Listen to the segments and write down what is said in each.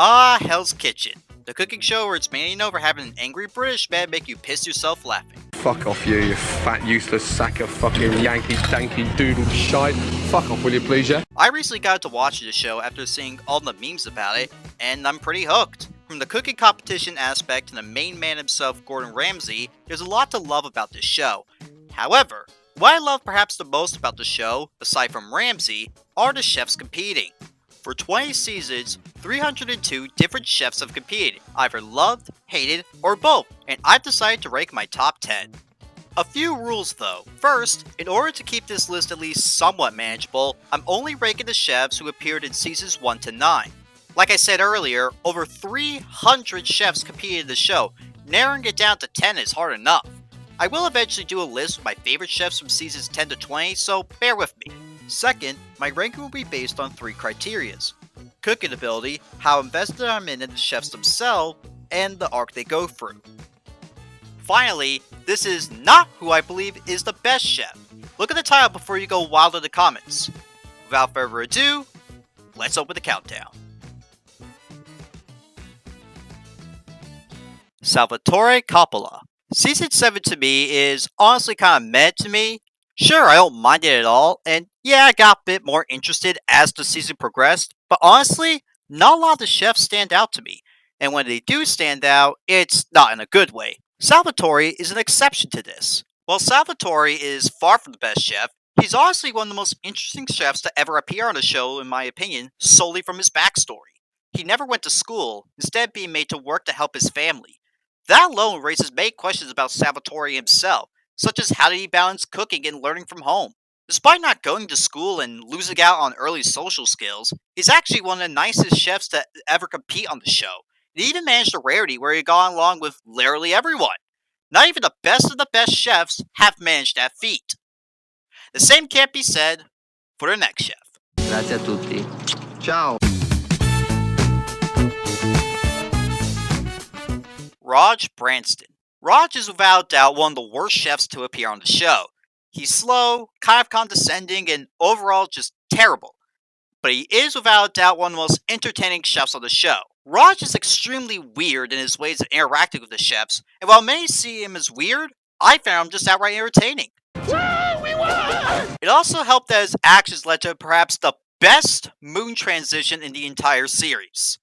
Hell's Kitchen. The cooking show where it's mainly known for having an angry British man make you piss yourself laughing. Fuck off you fat useless sack of fucking Yankee danky doodle shite. Fuck off, will you please, yeah? I recently got to watch the show after seeing all the memes about it, and I'm pretty hooked. From the cooking competition aspect to the main man himself, Gordon Ramsay, there's a lot to love about this show. However, what I love perhaps the most about the show, aside from Ramsay, are the chefs competing. For 20 seasons, 302 different chefs have competed, either loved, hated, or both, and I've decided to rank my top 10. A few rules though. First, in order to keep this list at least somewhat manageable, I'm only ranking the chefs who appeared in seasons 1 to 9. Like I said earlier, over 300 chefs competed in the show. Narrowing it down to 10 is hard enough. I will eventually do a list of my favorite chefs from seasons 10 to 20, so bear with me. Second, my ranking will be based on 3 criterias: cooking ability, how invested I'm in the chefs themselves, and the arc they go through. Finally, this is not who I believe is the best chef. Look at the title before you go wild in the comments. Without further ado, let's open the countdown. Salvatore Coppola. Season 7 to me is honestly kind of meh to me. Sure, I don't mind it at all, and yeah, I got a bit more interested as the season progressed, but honestly, not a lot of the chefs stand out to me, and when they do stand out, it's not in a good way. Salvatore is an exception to this. While Salvatore is far from the best chef, he's honestly one of the most interesting chefs to ever appear on the show in my opinion, solely from his backstory. He never went to school, instead being made to work to help his family. That alone raises many questions about Salvatore himself, such as how did he balance cooking and learning from home? Despite not going to school and losing out on early social skills, he's actually one of the nicest chefs to ever compete on the show. He even managed a rarity where he got along with literally everyone. Not even the best of the best chefs have managed that feat. The same can't be said for the next chef. Grazie a tutti. Ciao. Branston. Raj is without doubt one of the worst chefs to appear on the show. He's slow, kind of condescending, and overall just terrible. But he is without doubt one of the most entertaining chefs on the show. Raj is extremely weird in his ways of interacting with the chefs, and while many see him as weird, I found him just outright entertaining. Woo! We won! It also helped that his actions led to perhaps the best moon transition in the entire series.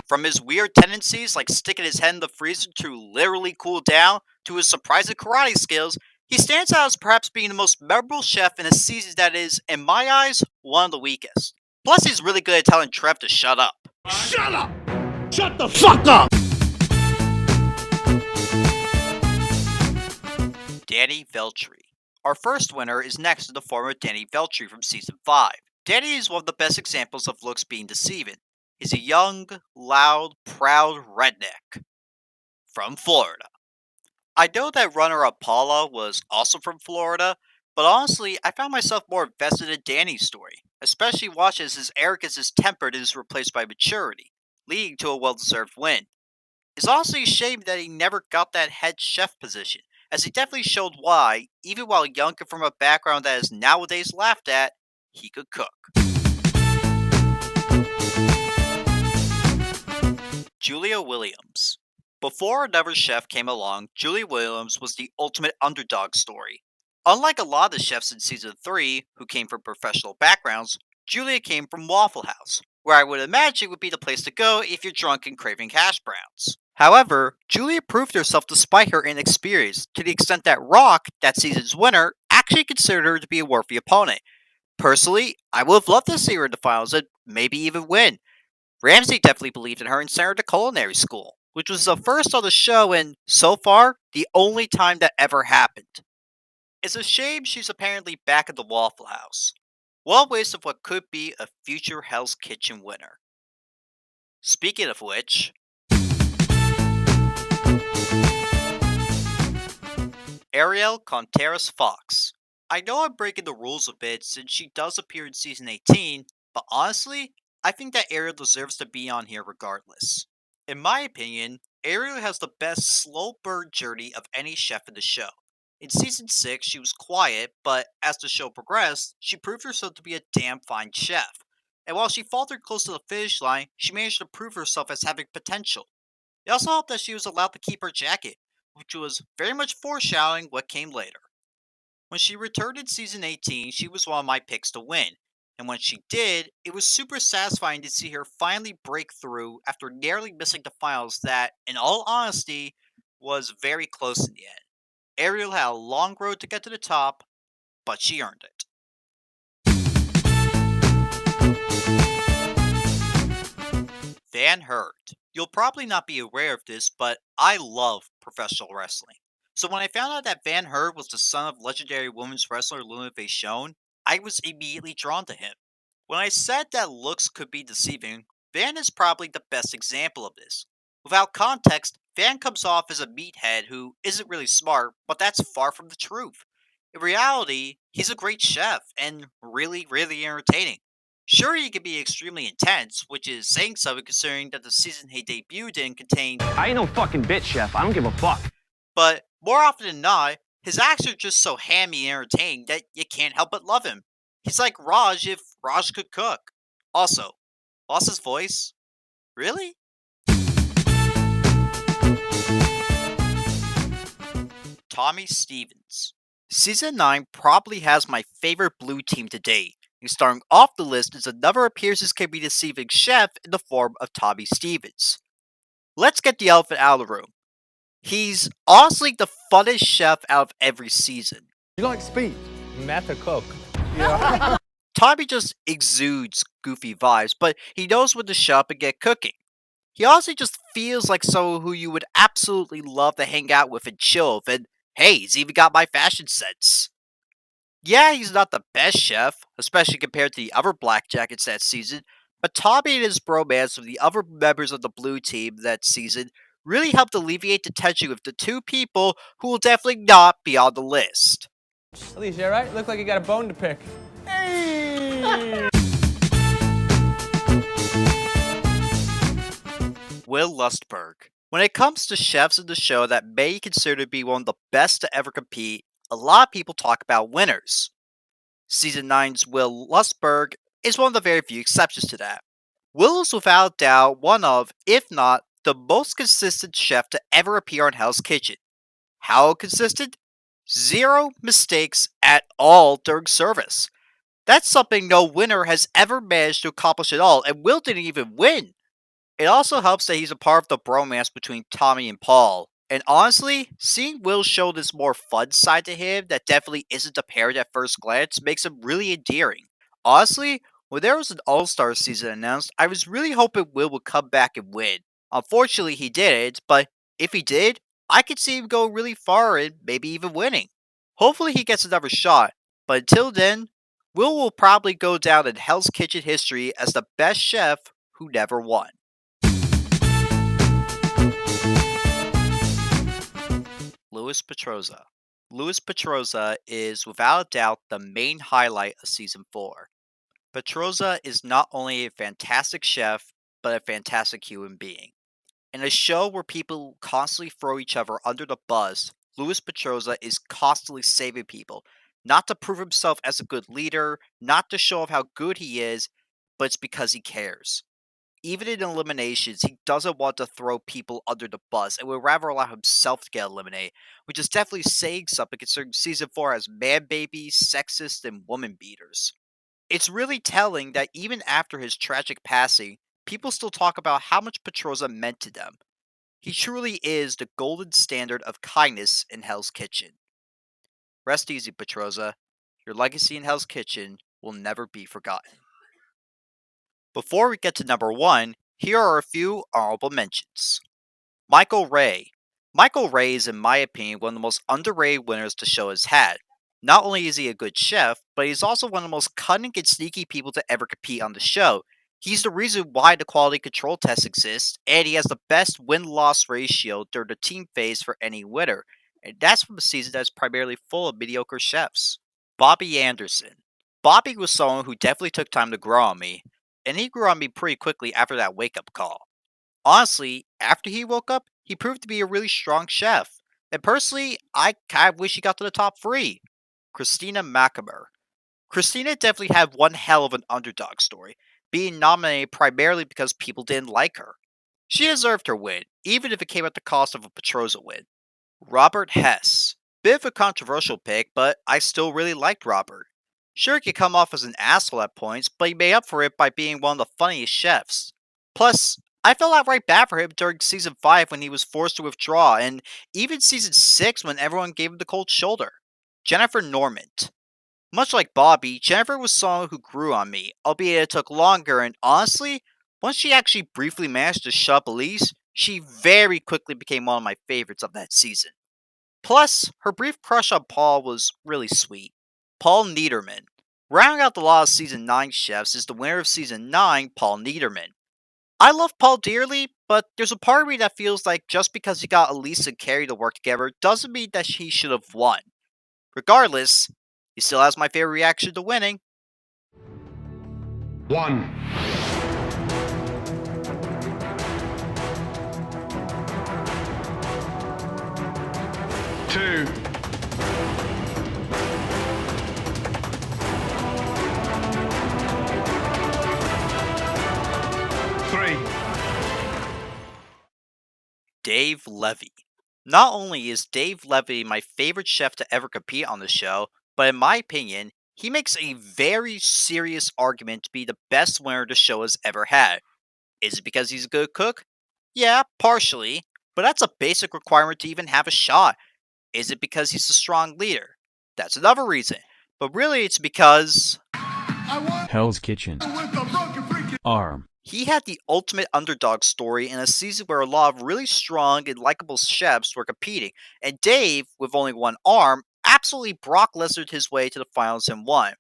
From his weird tendencies like sticking his head in the freezer to literally cool down, to his surprising karate skills, he stands out as perhaps being the most memorable chef in a season that is, in my eyes, one of the weakest. Plus, he's really good at telling Trev to shut up. Shut up! Shut the fuck up! Danny Viltrey. Our first winner is next to the former Danny Viltrey from Season 5. Danny is one of the best examples of looks being deceiving. He's a young, loud, proud redneck from Florida. I know that runner-up Paula was also from Florida, but honestly, I found myself more invested in Danny's story, especially watching as his arrogance is tempered and is replaced by maturity, leading to a well-deserved win. It's honestly a shame that he never got that head chef position, as he definitely showed why, even while young and from a background that is nowadays laughed at, he could cook. Julia Williams. Before another chef came along, Julia Williams was the ultimate underdog story. Unlike a lot of the chefs in Season 3, who came from professional backgrounds, Julia came from Waffle House, where I would imagine would be the place to go if you're drunk and craving hash browns. However, Julia proved herself despite her inexperience, to the extent that Rock, that season's winner, actually considered her to be a worthy opponent. Personally, I would have loved to see her in the finals and maybe even win. Ramsay definitely believed in her and sent her to culinary school, which was the first on the show and, so far, the only time that ever happened. It's a shame she's apparently back at the Waffle House. What a waste of what could be a future Hell's Kitchen winner. Speaking of which, Ariel Conters Fox. I know I'm breaking the rules a bit since she does appear in Season 18, but honestly, I think that Ariel deserves to be on here regardless. In my opinion, Ariel has the best slow burn journey of any chef in the show. In Season 6, she was quiet, but as the show progressed, she proved herself to be a damn fine chef. and while she faltered close to the finish line, she managed to prove herself as having potential. It also helped that she was allowed to keep her jacket, which was very much foreshadowing what came later. When she returned in season 18, she was one of my picks to win. And when she did, it was super satisfying to see her finally break through after narrowly missing the finals that, in all honesty, was very close in the end. Ariel had a long road to get to the top, but she earned it. Van Hurd. You'll probably not be aware of this, but I love professional wrestling. So when I found out that Van Hurd was the son of legendary women's wrestler Luna Vachon, I was immediately drawn to him. When I said that looks could be deceiving, Van is probably the best example of this. Without context, Van comes off as a meathead who isn't really smart, but that's far from the truth. In reality, he's a great chef and really, really entertaining. Sure, he can be extremely intense, which is saying something considering that the season he debuted in contained, I ain't no fucking bitch, chef. I don't give a fuck. but more often than not, his acts are just so hammy and entertaining that you can't help but love him. He's like Raj if Raj could cook. Also, lost his voice? Really? Tommy Stevens. Season 9 probably has my favorite blue team to date. And starting off the list is another appearances can be deceiving chef in the form of Tommy Stevens. Let's get the elephant out of the room. He's honestly the funnest chef out of every season. You like speed? Meth or coke? Tommy just exudes goofy vibes, but he knows when to shut up and get cooking. He honestly just feels like someone who you would absolutely love to hang out with and chill with, and hey, he's even got my fashion sense. Yeah, he's not the best chef, especially compared to the other Black Jackets that season, but Tommy and his bromance with the other members of the blue team that season really helped alleviate the tension with the two people who will definitely not be on the list. Alicia, you alright? Look like you got a bone to pick. Will Lustberg. When it comes to chefs in the show that may be considered to be one of the best to ever compete, a lot of people talk about winners. Season 9's Will Lustberg is one of the very few exceptions to that. Will is without doubt one of, if not, the most consistent chef to ever appear on Hell's Kitchen. How consistent? Zero mistakes at all during service. That's something no winner has ever managed to accomplish at all, and Will didn't even win. It also helps that he's a part of the bromance between Tommy and Paul. And honestly, seeing Will show this more fun side to him that definitely isn't apparent at first glance makes him really endearing. Honestly, when there was an All-Star season announced, I was really hoping Will would come back and win. Unfortunately, he didn't, but if he did, I could see him go really far and maybe even winning. Hopefully he gets another shot, but until then, Will probably go down in Hell's Kitchen history as the best chef who never won. Louis Petroza. Louis Petroza is without a doubt the main highlight of season 4. Petroza is not only a fantastic chef, but a fantastic human being. In a show where people constantly throw each other under the bus, Louis Petroza is constantly saving people, not to prove himself as a good leader, not to show off how good he is, but it's because he cares. Even in eliminations, he doesn't want to throw people under the bus and would rather allow himself to get eliminated, which is definitely saying something considering season 4 has man babies, sexist, and woman beaters. It's really telling that even after his tragic passing, people still talk about how much Petroza meant to them. He truly is the golden standard of kindness in Hell's Kitchen. Rest easy, Petroza. Your legacy in Hell's Kitchen will never be forgotten. Before we get to number 1, here are a few honorable mentions. Michael Ray. Michael Ray is, in my opinion, one of the most underrated winners the show has had. Not only is he a good chef, but he's also one of the most cunning and sneaky people to ever compete on the show. He's the reason why the quality control test exists, and he has the best win-loss ratio during the team phase for any winner. And that's from a season that's primarily full of mediocre chefs. Bobby Anderson. Bobby was someone who definitely took time to grow on me, and he grew on me pretty quickly after that wake-up call. Honestly, after he woke up, he proved to be a really strong chef. And personally, I kind of wish he got to the top 3. Christina McAmer. Christina definitely had one hell of an underdog story. being nominated primarily because people didn't like her. She deserved her win, even if it came at the cost of a Petroza win. Robert Hess. Bit of a controversial pick, but I still really liked Robert. Sure, he could come off as an asshole at points, but he made up for it by being one of the funniest chefs. Plus, I felt outright bad for him during season 5 when he was forced to withdraw, and even season 6 when everyone gave him the cold shoulder. Jennifer Normand. Much like Bobby, Jennifer was someone who grew on me, albeit it took longer, and honestly, once she actually briefly managed to shut up Elise, she very quickly became one of my favorites of that season. Plus, her brief crush on Paul was really sweet. Paul Niederman. Rounding out the lot of season 9 chefs is the winner of season 9, Paul Niederman. I love Paul dearly, but there's a part of me that feels like just because he got Elise and Carrie to work together doesn't mean that he should have won. Regardless, he still has my favorite reaction to winning. 1. 2. 3. Dave Levy. Not only is Dave Levy my favorite chef to ever compete on the show, but in my opinion, he makes a very serious argument to be the best winner the show has ever had. Is it because he's a good cook? Yeah, partially, but that's a basic requirement to even have a shot. Is it because he's a strong leader? That's another reason. But really, it's because Hell's Kitchen. Arm. he had the ultimate underdog story in a season where a lot of really strong and likable chefs were competing, and Dave, with only one arm, absolutely Brock Lesnared his way to the finals and won.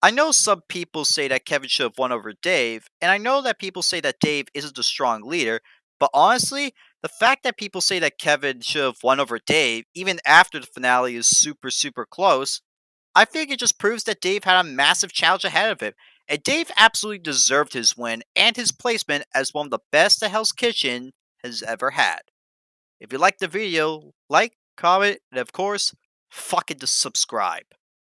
I know some people say that Kevin should have won over Dave, and I know that people say that Dave isn't a strong leader, but honestly, the fact that people say that Kevin should have won over Dave, even after the finale is super close, I think it just proves that Dave had a massive challenge ahead of him, and Dave absolutely deserved his win and his placement as one of the best that Hell's Kitchen has ever had. If you liked the video, like, comment, and of course, fucking subscribe.